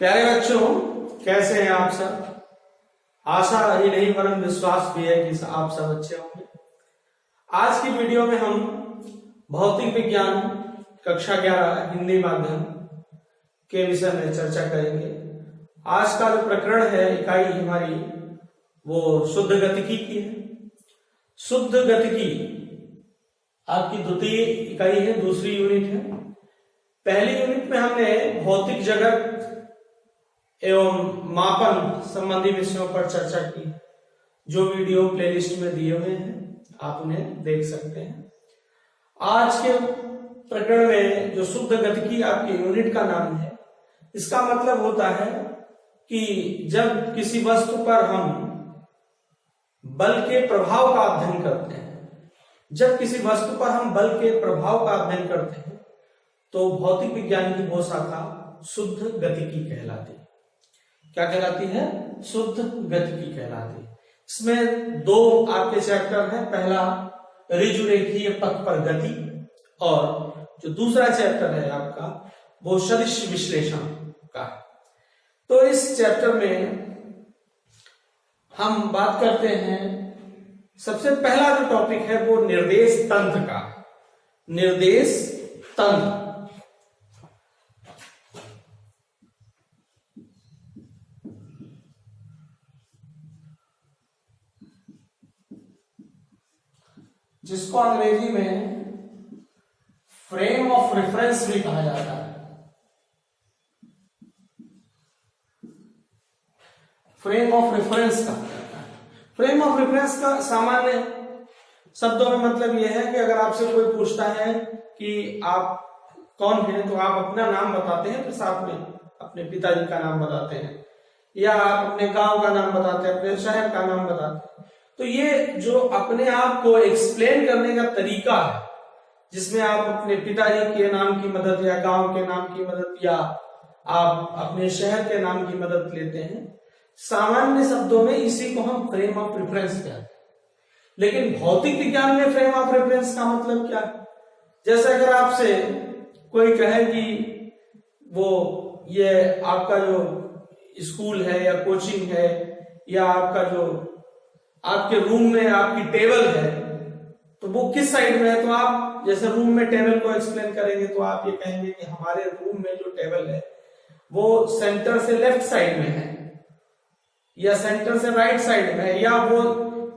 प्यारे बच्चों, कैसे हैं आप सब। आशा ही नहीं वरन विश्वास भी है कि आप सब अच्छे होंगे। आज की वीडियो में हम भौतिक विज्ञान कक्षा 11 हिंदी माध्यम के विषय में चर्चा करेंगे। आज का जो प्रकरण है, इकाई हमारी वो शुद्ध गतिकी की है। शुद्ध गतिकी आपकी द्वितीय इकाई है, दूसरी यूनिट है। पहली यूनिट में हमने भौतिक जगत एवं मापन संबंधी विषयों पर चर्चा की, जो वीडियो प्लेलिस्ट में दिए हुए हैं, आप उन्हें देख सकते हैं। आज के प्रकरण में जो शुद्ध गतिकी आपकी यूनिट का नाम है, इसका मतलब होता है कि जब किसी वस्तु पर हम बल के प्रभाव का अध्ययन करते हैं, जब किसी वस्तु पर हम बल के प्रभाव का अध्ययन करते हैं, तो भौतिक विज्ञान की वो शाखा शुद्ध गतिकी कहलाती है। क्या कहलाती है? शुद्ध गतिकी कहलाती है। इसमें दो आपके चैप्टर हैं। पहला ऋजुरेखीय पथ पर गति, और जो दूसरा चैप्टर है आपका वो सदिश विश्लेषण का है। तो इस चैप्टर में हम बात करते हैं, सबसे पहला जो टॉपिक है वो निर्देश तंत्र का। निर्देश तंत्र जिसको अंग्रेजी में फ्रेम ऑफ रेफरेंस भी कहा जाता है। फ्रेम ऑफ रेफरेंस कहा जाता है। फ्रेम ऑफ रेफरेंस का सामान्य शब्दों में मतलब यह है कि अगर आपसे कोई पूछता है कि आप कौन हैं, तो आप अपना नाम बताते हैं, फिर साथ में अपने पिताजी का नाम बताते हैं, या आप अपने गांव का नाम बताते हैं, अपने शहर का नाम बताते हैं। तो ये जो अपने आप को एक्सप्लेन करने का तरीका है, जिसमें आप अपने पिताजी के नाम की मदद या गांव के नाम की मदद या आप अपने शहर के नाम की मदद लेते हैं, सामान्य शब्दों में इसी को हम फ्रेम ऑफ रेफरेंस कहते हैं। लेकिन भौतिक विज्ञान में फ्रेम ऑफ रेफरेंस का मतलब क्या है? जैसे अगर आपसे कोई कहे कि वो ये आपका जो स्कूल है या कोचिंग है, या आपका जो आपके रूम में आपकी टेबल है, तो वो किस साइड में है, तो आप जैसे रूम में टेबल को एक्सप्लेन करेंगे तो आप ये कहेंगे कि हमारे रूम में जो टेबल है वो सेंटर से लेफ्ट साइड में है, या सेंटर से राइट साइड में है, या वो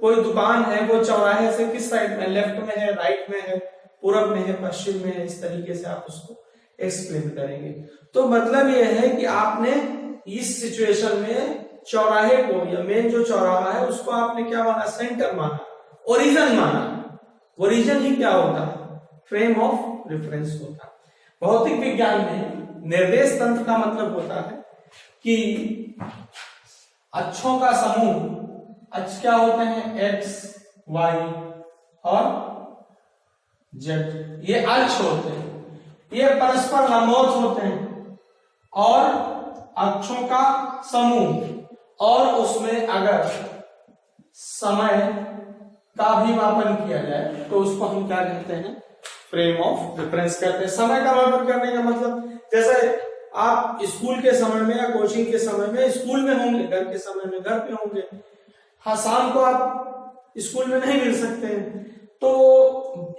कोई दुकान है वो चौराहे से किस साइड में, लेफ्ट में है, राइट में है, पूरब में है, पश्चिम में है। इस तरीके से आप उसको एक्सप्लेन करेंगे। तो मतलब यह है कि आपने इस सिचुएशन में चौराहे को, या मेन जो चौराहा है उसको आपने क्या माना? सेंटर माना, ओरिजिन माना। ओरिजिन ही क्या होता है? फ्रेम ऑफ रेफरेंस होता है। भौतिक विज्ञान में निर्देश तंत्र का मतलब होता है कि अक्षों का समूह, अक्ष क्या होते हैं? एक्स, वाई और जेड, ये अक्ष होते हैं। ये परस्पर लंबवत होते हैं, और अक्षों का समूह, और उसमें अगर समय का भी मापन किया जाए तो उसको हम क्या कहते हैं? फ्रेम ऑफ रेफरेंस कहते हैं। समय का मापन करने का मतलब, जैसे आप स्कूल के समय में या कोचिंग के समय में स्कूल में होंगे, घर के समय में घर पे होंगे, हाँ, शाम को आप स्कूल में नहीं मिल सकते हैं। तो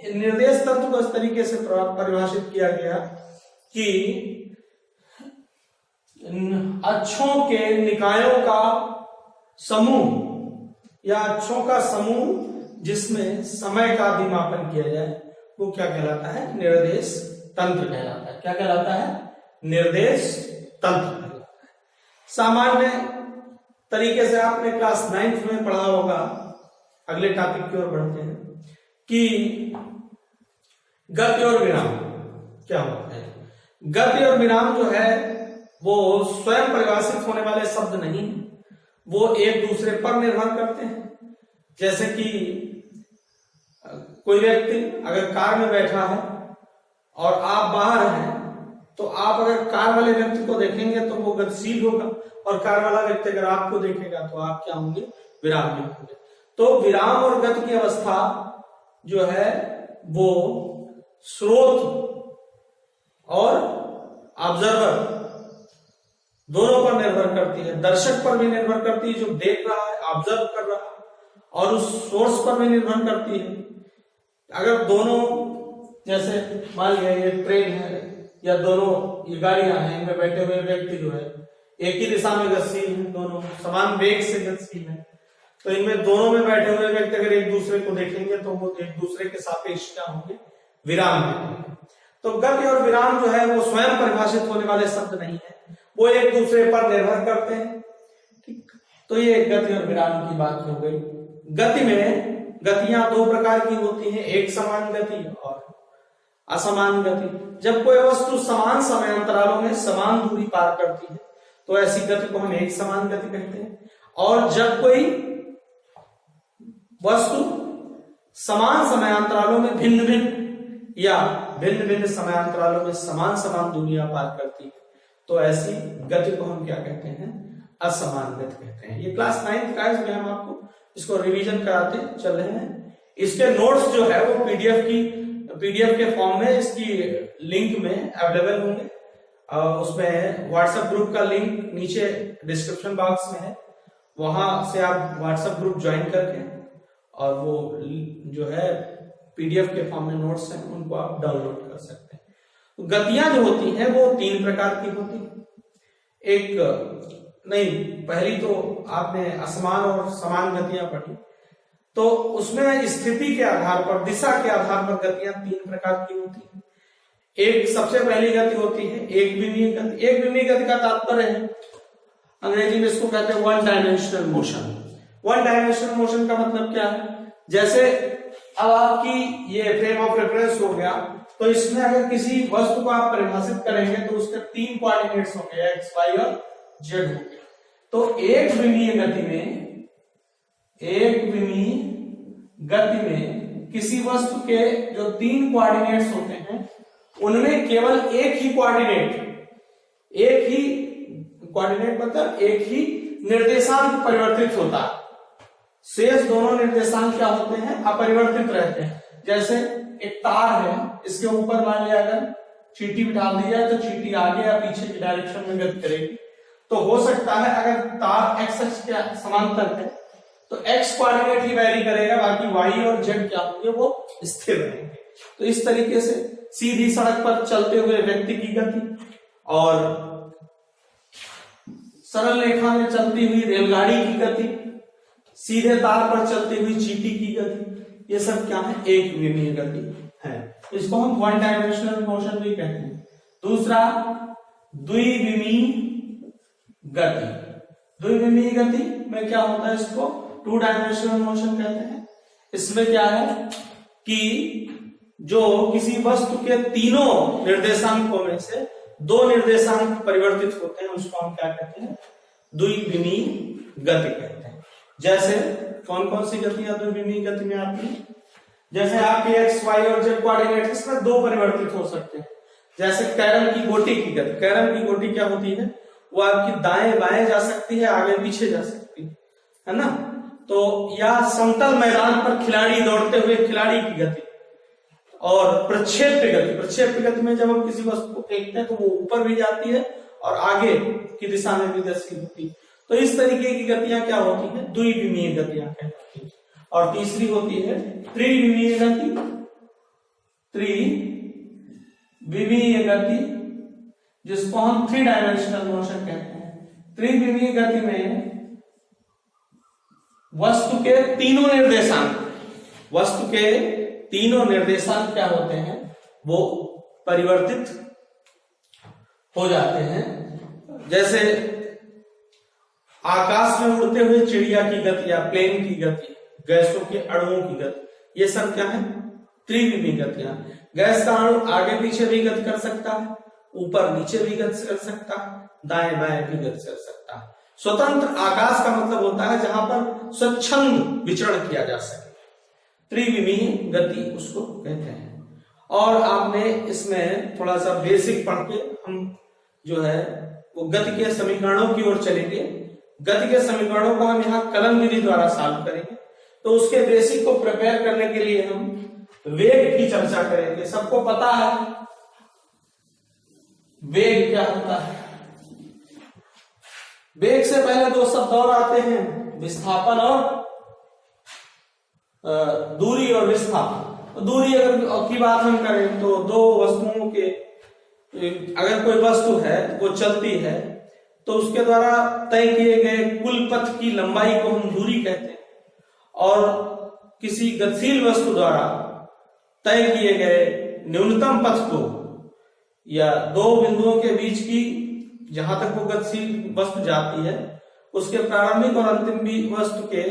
निर्देश तंत्र को इस तरीके से परिभाषित किया गया कि अक्षों के निकायों का समूह, या अक्षों का समूह जिसमें समय का भी मापन किया जाए, वो क्या कहलाता है? निर्देश तंत्र कहलाता है। क्या कहलाता है? निर्देश तंत्र कहलाता है। सामान्य तरीके से आपने क्लास 9th में पढ़ा होगा। अगले टॉपिक की ओर बढ़ते हैं कि गति और विराम क्या होते हैं। गति और विराम जो है वो स्वयं परिभाषित होने वाले शब्द नहीं, वो एक दूसरे पर निर्भर करते हैं। जैसे कि कोई व्यक्ति अगर कार में बैठा है और आप बाहर हैं, तो आप अगर कार वाले व्यक्ति को देखेंगे तो वो गतिशील होगा, और कार वाला व्यक्ति अगर आपको देखेगा तो आप क्या होंगे? विराम में होंगे। तो विराम और गति की अवस्था जो है वो स्रोत और ऑब्जर्वर दोनों पर निर्भर करती है, दर्शक पर भी निर्भर करती है जो देख रहा है, ऑब्जर्व कर रहा है, और उस सोर्स पर भी निर्भर करती है। अगर दोनों, जैसे मान लिया ये ट्रेन है या दोनों ये गाड़ियां हैं, इनमें बैठे हुए व्यक्ति जो है एक ही दिशा में गतिशील है, दोनों समान वेग से गतिशील है, तो इनमें दोनों में बैठे हुए व्यक्ति अगर एक दूसरे को देखेंगे तो वो एक दूसरे के सापेक्ष क्या होंगे, विराम देंगे। तो गति और विराम जो है वो स्वयं परिभाषित होने वाले शब्द नहीं है, वो एक दूसरे पर निर्भर करते हैं। ठीक, तो ये गति और विराम की बात हो गई। गति में गतियां दो प्रकार की होती हैं, एक समान गति और असमान गति। जब कोई वस्तु समान समयांतरालों में समान दूरी पार करती है तो ऐसी गति को हम एक समान गति कहते हैं, और जब कोई वस्तु समान समयांतरालों में भिन्न भिन्न या भिन्न भिन्न समयांतरालों में समान समान दूरियां पार करती है तो ऐसी गति को हम क्या कहते हैं, असमान गति कहते हैं। ये क्लास 9th का है, हम आपको इसको रिवीजन कराते चल रहे हैं। इसके नोट्स जो है वो पीडीएफ के फॉर्म में इसकी लिंक में अवेलेबल होंगे। उसमें व्हाट्सएप ग्रुप का लिंक नीचे डिस्क्रिप्शन बॉक्स में है, वहां से आप व्हाट्सएप ग्रुप ज्वाइन करके और वो जो है पीडीएफ के फॉर्म में नोट्स हैं उनको आप डाउनलोड कर सकते हैं। तो गतियां जो होती हैं वो 3 प्रकार की होती हैं। पहली तो आपने असमान और समान गतियां पढ़ी, तो उसमें स्थिति के आधार पर, दिशा के आधार पर गतियां 3 प्रकार की होती हैं। एक सबसे पहली गति होती है एक विमीय गति। एक विमीय गति का तात्पर्य है, अंग्रेजी में इसको कहते हैं one dimensional motion. One dimensional motion का मतलब क्या है, जैसे अब आपकी ये फ्रेम ऑफ रेफरेंस हो गया, तो इसमें अगर किसी वस्तु को आप परिभाषित करेंगे तो उसके 3 कोऑर्डिनेट्स होंगे, एक्स, वाई और जेड होंगे। तो एक विमीय गति में किसी वस्तु के जो 3 कोऑर्डिनेट्स होते हैं उनमें केवल एक ही कोऑर्डिनेट मतलब एक ही निर्देशांक परिवर्तित होता है, शेष दोनों निर्देशांक क्या होते हैं, अपरिवर्तित रहते हैं। जैसे एक तार है, इसके ऊपर मान लिया अगर चींटी बिठा दी जाए तो चींटी आगे या पीछे की डायरेक्शन में गति करेगी। तो हो सकता है अगर तार एक्स अक्ष के समांतर है तो एक्स कोऑर्डिनेट ही वैरी करेगा, बाकी वाई और जेड क्या होंगे वो स्थिर रहेंगे। तो इस तरीके से सीधी सड़क पर चलते हुए व्यक्ति की गति और सरल रेखा में चलती हुई रेलगाड़ी की गति, सीधे तार पर चलती हुई चींटी की गति, ये सब क्या है, एक विमीय गति है। इसको हम वन डायमेंशनल मोशन भी कहते हैं। दूसरा द्विविमीय गति। द्विविमीय गति में क्या होता है, इसको 2 डायमेंशनल मोशन कहते हैं। इसमें क्या है कि जो किसी वस्तु के तीनों निर्देशांकों में से 2 निर्देशांक परिवर्तित होते हैं, उसको हम क्या कहते हैं, द्विविमीय गति कहते हैं। जैसे कौन कौन सी गतियां द्विविमीय गति में आती है, जैसे आपके एक्स, वाई और जेड कोऑर्डिनेट इसमें 2 परिवर्तित हो सकते हैं। जैसे कैरम की गोटी की गति, कैरम की गोटी क्या होती है, वो आपकी दाएं बाएं जा सकती है, आगे पीछे जा सकती है ना। तो या समतल मैदान पर खिलाड़ी दौड़ते हुए खिलाड़ी की गति, और प्रक्षेप्य गति में जब हम किसी वस्तु को फेंकते हैं तो वो ऊपर भी जाती है और आगे की दिशा में भी गतिशील होती है। तो इस तरीके की गतियां क्या होती है, द्विविमीय गतियां कहलाती है। और तीसरी होती है त्रिविमीय गति। त्रिविमीय गति जिसको हम 3 डायमेंशनल मोशन कहते हैं। त्रिविमीय गति में वस्तु के तीनों निर्देशांक क्या होते हैं, वो परिवर्तित हो जाते हैं। जैसे आकाश में उड़ते हुए चिड़िया की गति या प्लेन की गति, गैसों के अणुओं की गति, ये सब क्या है, त्रिविमीय गतियां। गैस का अणु आगे पीछे भी गति कर सकता है, ऊपर नीचे भी गति कर सकता है, दाएं बाएं भी गति कर सकता है। स्वतंत्र आकाश का मतलब होता है जहां पर स्वच्छंद विचरण किया जा सके, त्रिविमीय गति उसको कहते हैं। और आपने इसमें थोड़ा सा बेसिक पढ़ के हम जो है वो गति के समीकरणों की ओर चलेंगे। गति के समीकरणों को हम यहाँ कलन विधि द्वारा सॉल्व करेंगे। तो उसके बेसिक को प्रिपेयर करने के लिए हम वेग की चर्चा करेंगे। सबको पता है वेग क्या होता है, वेग से पहले दो शब्द और आते हैं, विस्थापन और दूरी और विस्थापन। दूरी अगर की बात हम करें तो दो वस्तुओं के, अगर कोई वस्तु है वो चलती है तो उसके द्वारा तय किए गए कुल पथ की लंबाई को हम दूरी कहते हैं, और किसी गतिशील वस्तु द्वारा तय किए गए न्यूनतम पथ को या दो बिंदुओं के बीच की, जहां तक वो गतिशील वस्तु जाती है उसके प्रारंभिक और अंतिम वस्तु के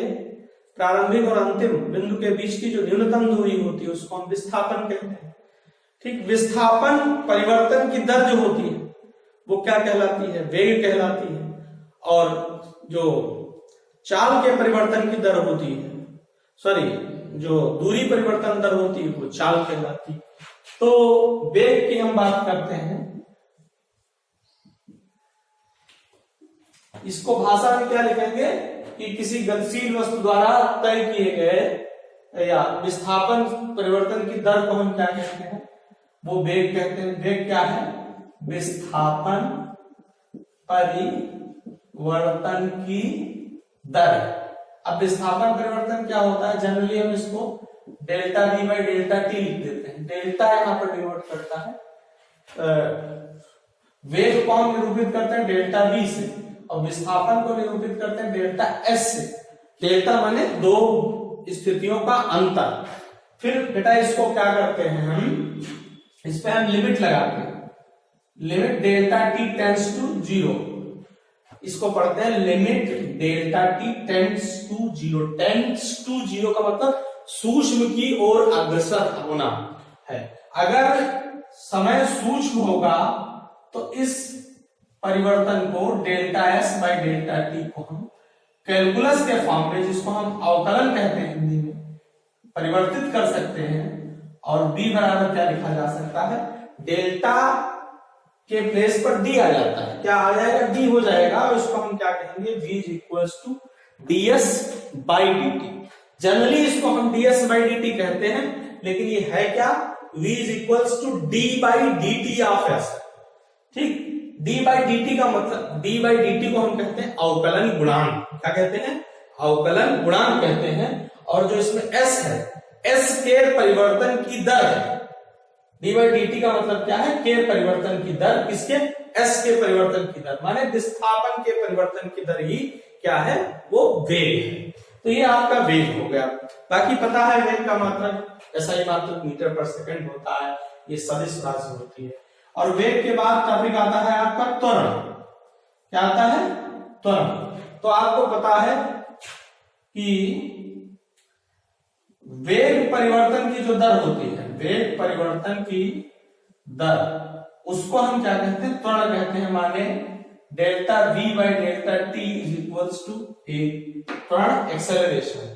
प्रारंभिक और अंतिम बिंदु के बीच की जो न्यूनतम दूरी होती है उसको हम विस्थापन कहते हैं। ठीक, विस्थापन परिवर्तन की दर जो होती है वो क्या कहलाती है? वेग कहलाती है। और जो चाल के परिवर्तन की दर होती है, सॉरी, जो दूरी परिवर्तन दर होती है वो चाल कहलाती है। तो वेग की हम बात करते हैं, इसको भाषा में क्या लिखेंगे कि किसी गतिशील वस्तु द्वारा तय किए गए या विस्थापन परिवर्तन की दर को हम क्या कहते हैं? वो वेग कहते हैं। वेग क्या है? विस्थापन परिवर्तन की दर। अब विस्थापन परिवर्तन क्या होता है? जनरली हम इसको delta we by delta T लिख देते हैं। डेल्टा यहां पर डिनोट करता है वेग को हम निरूपित करते हैं डेल्टा वी से, और विस्थापन को निरूपित करते हैं डेल्टा एस से। डेल्टा माने दो स्थितियों का अंतर। फिर बेटा इसको क्या करते हैं हम, इस पे हम लिमिट लगाते हैं, limit delta T tends to 0। इसको पढ़ते हैं limit delta T tends to 0। Tends to 0 का मतलब सूक्ष्म की ओर अग्रसर होना है। अगर समय सूक्ष्म होगा तो इस परिवर्तन को delta S by delta T को हम कैलकुलस के फॉर्म में, जिसको हम अवकलन कहते हैं हिंदी में, परिवर्तित कर सकते हैं। और b बराबर क्या लिखा जा सकता है? डेल्टा के प्लेस पर d आ जाता है। क्या आ जाएगा? d हो जाएगा, और इसको हम क्या कहेंगे? v is equals to ds by dt। Generally इसको हम ds बाई dt कहते हैं, लेकिन ये है क्या? v is equals to d by dt of s। ठीक, d बाई dt का मतलब, d बाई dt को हम कहते हैं अवकलन गुणांक। क्या कहते हैं? अवकलन गुणांक कहते हैं। और जो इसमें s है, s के परिवर्तन की दर है। d बाई dt का मतलब क्या है? के परिवर्तन की दर। किसके? s के परिवर्तन की दर, माने विस्थापन के परिवर्तन की दर ही क्या है? वो वेग है। तो ये आपका वेग हो गया। बाकी पता है वेग का मात्रक SI मात्रक मीटर पर सेकंड होता है, ये सदिश राशि होती है। और वेग के बाद टॉपिक आता है आपका त्वरण। क्या आता है? त्वरण। तो आपको पता है कि वेग परिवर्तन की जो दर होती है, वेग परिवर्तन की दर, उसको हम क्या कहते हैं? त्वरण कहते हैं। माने delta v by delta T is equals to A, त्वरण, एक्सेलरेशन।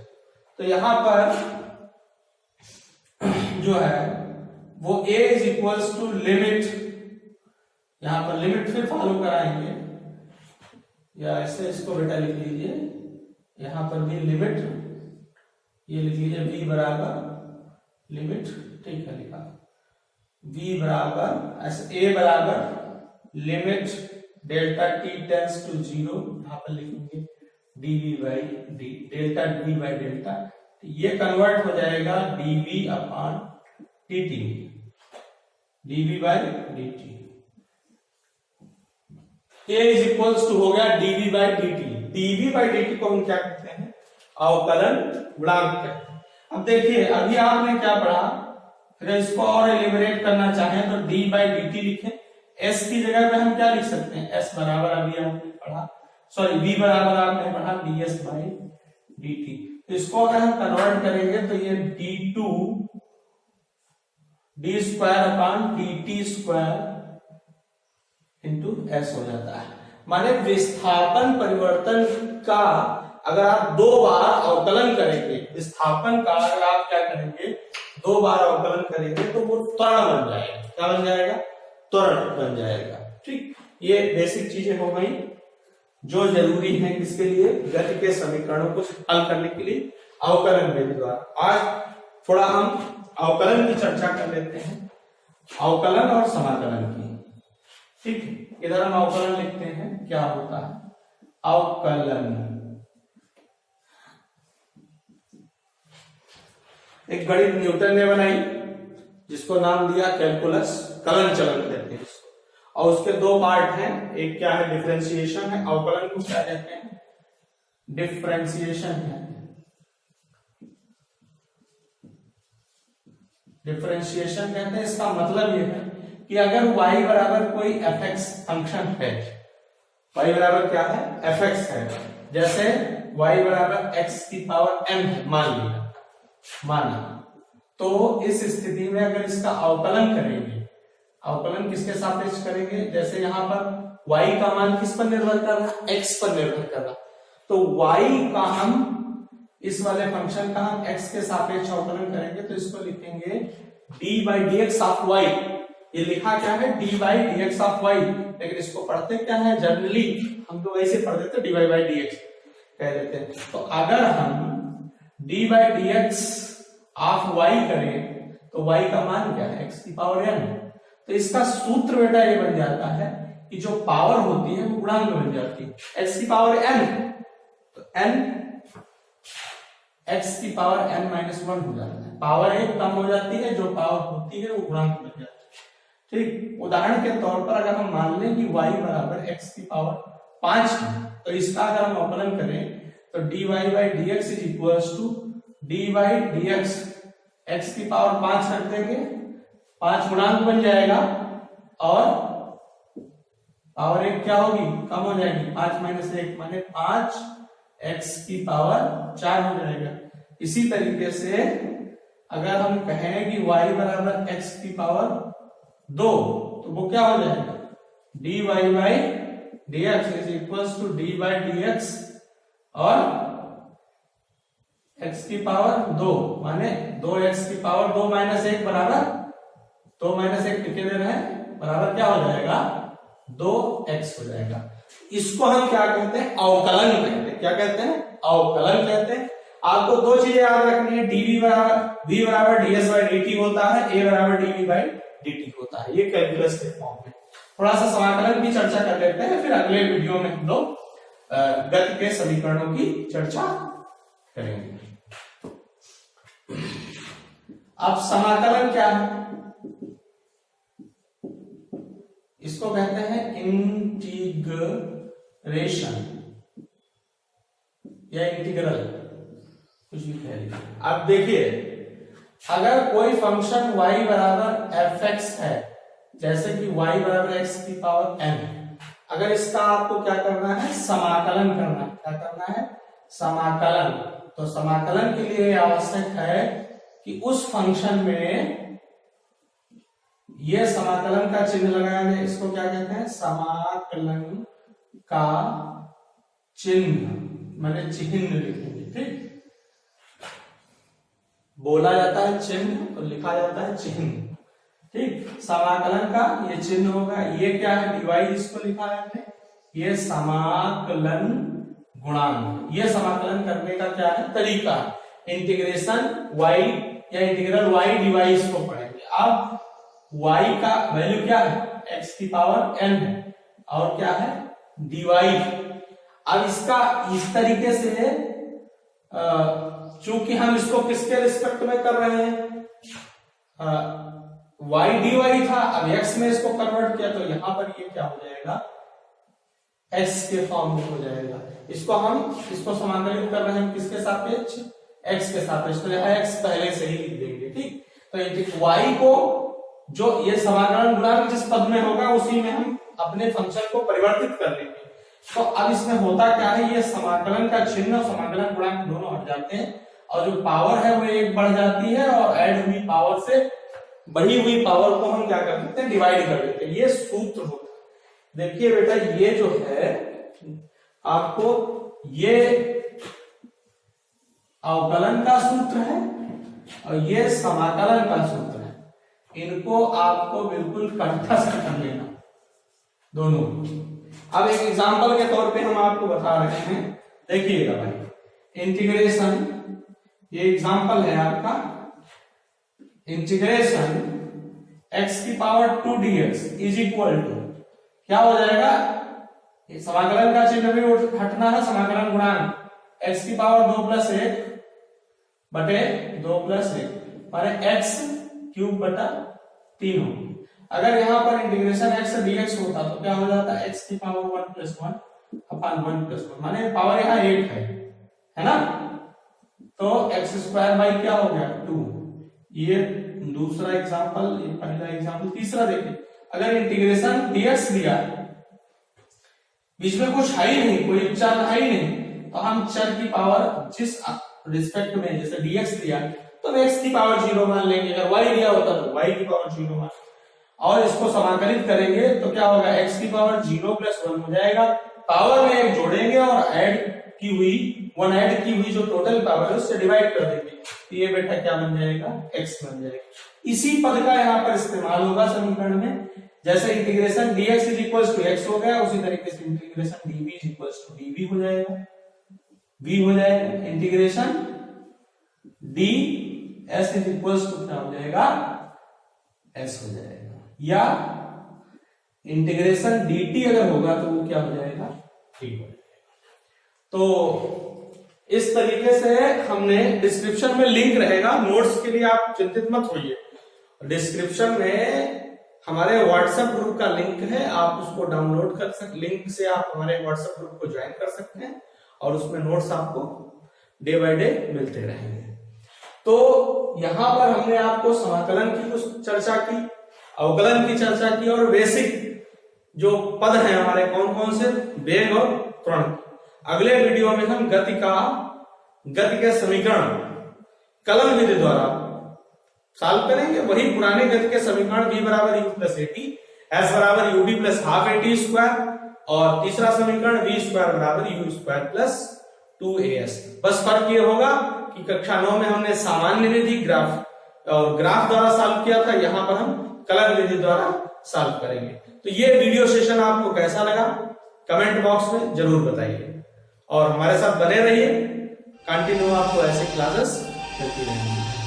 तो यहां पर जो है वो a is equals to limit, यहां पर लिमिट फिर फॉलो कराएंगे, या ऐसे इसको बेटा लिख लीजिए, यहां पर भी लिमिट, ये लिख लीजिए v बराबर लिमिट, ठीक है लिखा, v बराबर ऐसे a बराबर limit delta t tends to 0, यहां पर लिखेंगे dv by D, delta d by delta, ये कन्वर्ट हो जाएगा dv upon dt, dv by dt। a is equals to हो गया dv by dt। dv by dt को हम क्या कहते हैं? अवकलन गुणांक कहते हैं। अब देखिए, अभी आपने क्या पढ़ा, अगर इसको और एलिमिनेट करना चाहें तो d बाई dt लिखें। s की जगह पे हम क्या लिख सकते हैं? s बराबर, अभी आपने पढ़ा, सॉरी v बराबर आपने पढ़ा ds बाई dt। तो इसको अगर हम कन्वर्ट करेंगे तो ये d2 d square upon dt square into s हो जाता है। माने विस्थापन परिवर्तन का अगर आप दो बार अवकलन करेंगे, विस्थापन का अगर आप क्या करेंगे? दो बार अवकलन करेंगे तो वो त्वरण बन जाएगा। क्या बन जाएगा? त्वरण बन जाएगा। ठीक, ये बेसिक चीजें हो गई जो जरूरी है किसके लिए? गति के समीकरणों को हल करने के लिए अवकलन विधि द्वारा। आज थोड़ा हम अवकलन की चर्चा कर लेते हैं, अवकलन और समाकलन की। ठीक, इधर हम अवकलन लिखते हैं, क्या होता है अवकलन। एक गणित न्यूटन ने बनाई जिसको नाम दिया कैलकुलस, कलन चलन कहते हैं इसको। और उसके दो पार्ट हैं, एक क्या है डिफरेंशिएशन है, अवकलन को क्या कहते हैं डिफरेंशिएशन है। डिफरेंशिएशन कहते हैं, इसका मतलब यह है कि अगर y बराबर कोई fx फंक्शन है, y बराबर क्या है fx है, जैसे y बराबर x की पावर m है माना, तो इस स्थिति में अगर इसका अवकलन करेंगे, अवकलन किसके सापेक्ष करेंगे, जैसे यहां पर y का मान किस पर निर्भर कर रहा है, x पर निर्भर कर रहा, तो y का हम इस वाले फंक्शन का हम x के सापेक्ष अवकलन करेंगे, तो इसको लिखेंगे D by D X of Y. ये लिखा क्या है D by D X of Y, लेकिन इसको पढ़ते क्या है जनरली हम तो वैसे पढ़ देते D Y by D X कह देते हैं। तो अगर हम D by D X of Y करें तो y का मान क्या है x की पावर n। तो इसका सूत्र बेटा ये बन जाता है कि जो पावर होती है वो गुणांक बन जाती है, x की पावर n, तो n x की पावर n माइनस 1 हो जाता है, पावर एक कम हो जाती है, जो पावर होती है वो गुणांक बन जाती है। ठीक, उदाहरण के तौर पर अगर हम मान लें कि y बराबर x की पावर 5 है, तो इसका अगर हम अवकलन करें तो dy by D x is equals to D by D X, X की पावर 5 रख देंगे, 5 गुणांक बन जाएगा और पावर एक क्या होगी कम हो जाएगी, 5 माइनस 1 माने 5 x की पावर 4 हो जाएगा। इसी तरीके से अगर हम कहें कि y बराबर x की पावर 2, तो वो क्या हो जाएगा dy by D x is equals to D by D x और x की पावर 2 माने 2x की पावर 2 माइनस 1 बराबर 2 माइनस 1 कितने दे रहे हैं बराबर क्या हो जाएगा 2x हो जाएगा। इसको हम क्या कहते हैं अवकलन कहते हैं। क्या कहते हैं अवकलन कहते हैं। आपको दो चीजें याद रखनी है, dv बराबर v बराबर ds बाई dt होता है, a बराबर dv बाई dt होता है, ये कैलकुलस के फॉर्म में। थोड़ा सा समाकलन की चर्चा कर लेते हैं, फिर अगले वीडियो में हम लोग गति के समीकरणों की चर्चा करेंगे। अब समाकलन क्या है, इसको कहते हैं इंटीग्रेशन या इंटीग्रल, कुछ भी कह लीजिए। अब देखिए अगर कोई फंक्शन y बराबर fx है, जैसे कि y बराबर x की पावर n, अगर इसका आपको क्या करना है समाकलन करना है, क्या करना है समाकलन। तो समाकलन के लिए आवश्यक है कि उस फंक्शन में यह समाकलन का चिन्ह लगाया जाए, इसको क्या कहते हैं समाकलन का चिन्ह, मैंने चिन्ह लिखेंगे। ठीक, बोला जाता है चिन्ह और लिखा जाता है चिन्ह। ठीक, समाकलन का ये चिन्ह होगा, ये क्या है dy, इसको लिखा है ये समाकलन गुणांक। ये समाकलन करने का क्या है तरीका, इंटीग्रेशन y या इंटीग्रल y dy इसको पढ़ेंगे। अब y का वैल्यू क्या है x की पावर n है और क्या है dy। अब इसका इस तरीके से चूंकि हम इसको किसके रिस्पेक्ट में कर रहे हैं y dy था, अब x में इसको कन्वर्ट किया तो यहां पर ये क्या हो जाएगा x के फॉर्म में हो जाएगा। इसको समाकलित कर रहे हैं किसके सापेक्ष x के सापेक्ष, तो यहां x पहले से ही लिख देंगे। ठीक, तो y को जो ये समाकलन गुणांक जिस पद में होगा उसी में हम अपने फंक्शन को परिवर्तित कर लेंगे। तो अब इसमें होता क्या है, ये समाकलन का चिन्ह और समाकलन गुणांक दोनों हट जाते हैं और जो पावर है वो एक बढ़ जाती है और ऐड हुई पावर से बढ़ी हुई पावर को हम क्या कर देते हैं डिवाइड कर देते हैं। ये सूत्र होता है। देखिए बेटा ये जो है आपको ये अवकलन का सूत्र है और ये समाकलन का सूत्र है, इनको आपको बिल्कुल कंठस्थ कर लेना दोनों। अब एक एग्जांपल के तौर पे हम आपको बता रहे हैं, देखिएगा भाई इंटीग्रेशन, ये एग्जांपल है आपका इंटीग्रेशन x की power 2 dx is equal to क्या हो जाएगा समाकलन का चिन्ह भी हटना है, समाकलन गुणांक x की पावर 2 प्लस 1 बटे 2 प्लस 1 माने x क्यूब बटा 3 हो। अगर यहाँ पर इंटीग्रेशन x dx होता तो क्या हो जाता, x की पावर 1 प्लस 1 अपॉन 1 प्लस 1 माने पावर यहाँ 8 है ना। तो x स्क्वायर बाई क्या हो गया 2। ये दूसरा एग्जांपल, ये पहला एग्जांपल। तीसरा देखिए, अगर इंटीग्रेशन dx लिया, बीच में कुछ है ही नहीं, कोई चर है ही नहीं, तो हम चर की पावर जिस रिस्पेक्ट में, जैसे dx लिया तो x की पावर 0 मान लेंगे, अगर y लिया होता तो y की पावर 0 मान, और इसको समाकलित करेंगे तो क्या होगा, x की पावर 0 प्लस 1 हो जाएगा, पावर में एक जोड़ेंगे और ऐड की हुई 1 ऐड की हुई जो टोटल पावर है उससे डिवाइड कर देंगे, तो ये बेटा क्या बन जाएगा, x बन जाएगा। इसी पद का यहाँ पर इस्तेमाल होगा समीकरण में, जैसे integration dx is equals to x हो गया, उसी तरीके से integration dv is equals to dv हो जाएगा, v हो जाएगा। Integration ds is equals to क्या हो जाएगा, s हो जाएगा, या इंटीग्रेशन dt अगर होगा तो वो क्या हो जाएगा, t हो जाएगा। तो इस तरीके से हमने, डिस्क्रिप्शन में लिंक रहेगा नोट्स के लिए, आप चिंतित मत होइए। डिस्क्रिप्शन में हमारे व्हाट्सएप ग्रुप का लिंक है, आप उसको डाउनलोड कर सकते, लिंक से आप हमारे व्हाट्सएप ग्रुप को ज्वाइन कर सकते हैं और उसमें नोट्स आपको डे बाय डे मिलते रहेंगे। तो यहां पर हमने आपको समाकलन की कुछ चर्चा की, अवकलन की चर्चा की, और बेसिक जो पद हैं हमारे कौन कौन से, वेग और त्वरण। अगले वीडियो में हम गति के समीकरण कलन विधि द्वारा सॉल्व करेंगे, वही पुराने गति के समीकरण v बराबर u प्लस एटी, s बराबर ud plus half eighty square, और तीसरा समीकरण v स्क्वायर बराबर u स्क्वायर प्लस 2as। बस फर्क ये होगा कि कक्षा 9 में हमने सामान्य विधि ग्राफ और ग्राफ द्वारा सॉल्व किया था, यहां पर हम कलन विधि द्वारा सॉल्व करेंगे। तो ये वीडियो सेशन आपको कैसा लगा कमेंट बॉक्स में जरूर बताइए, और हमारे साथ बने रहिए, कंटिन्यू आपको ऐसे क्लासेस मिलती रहेंगी।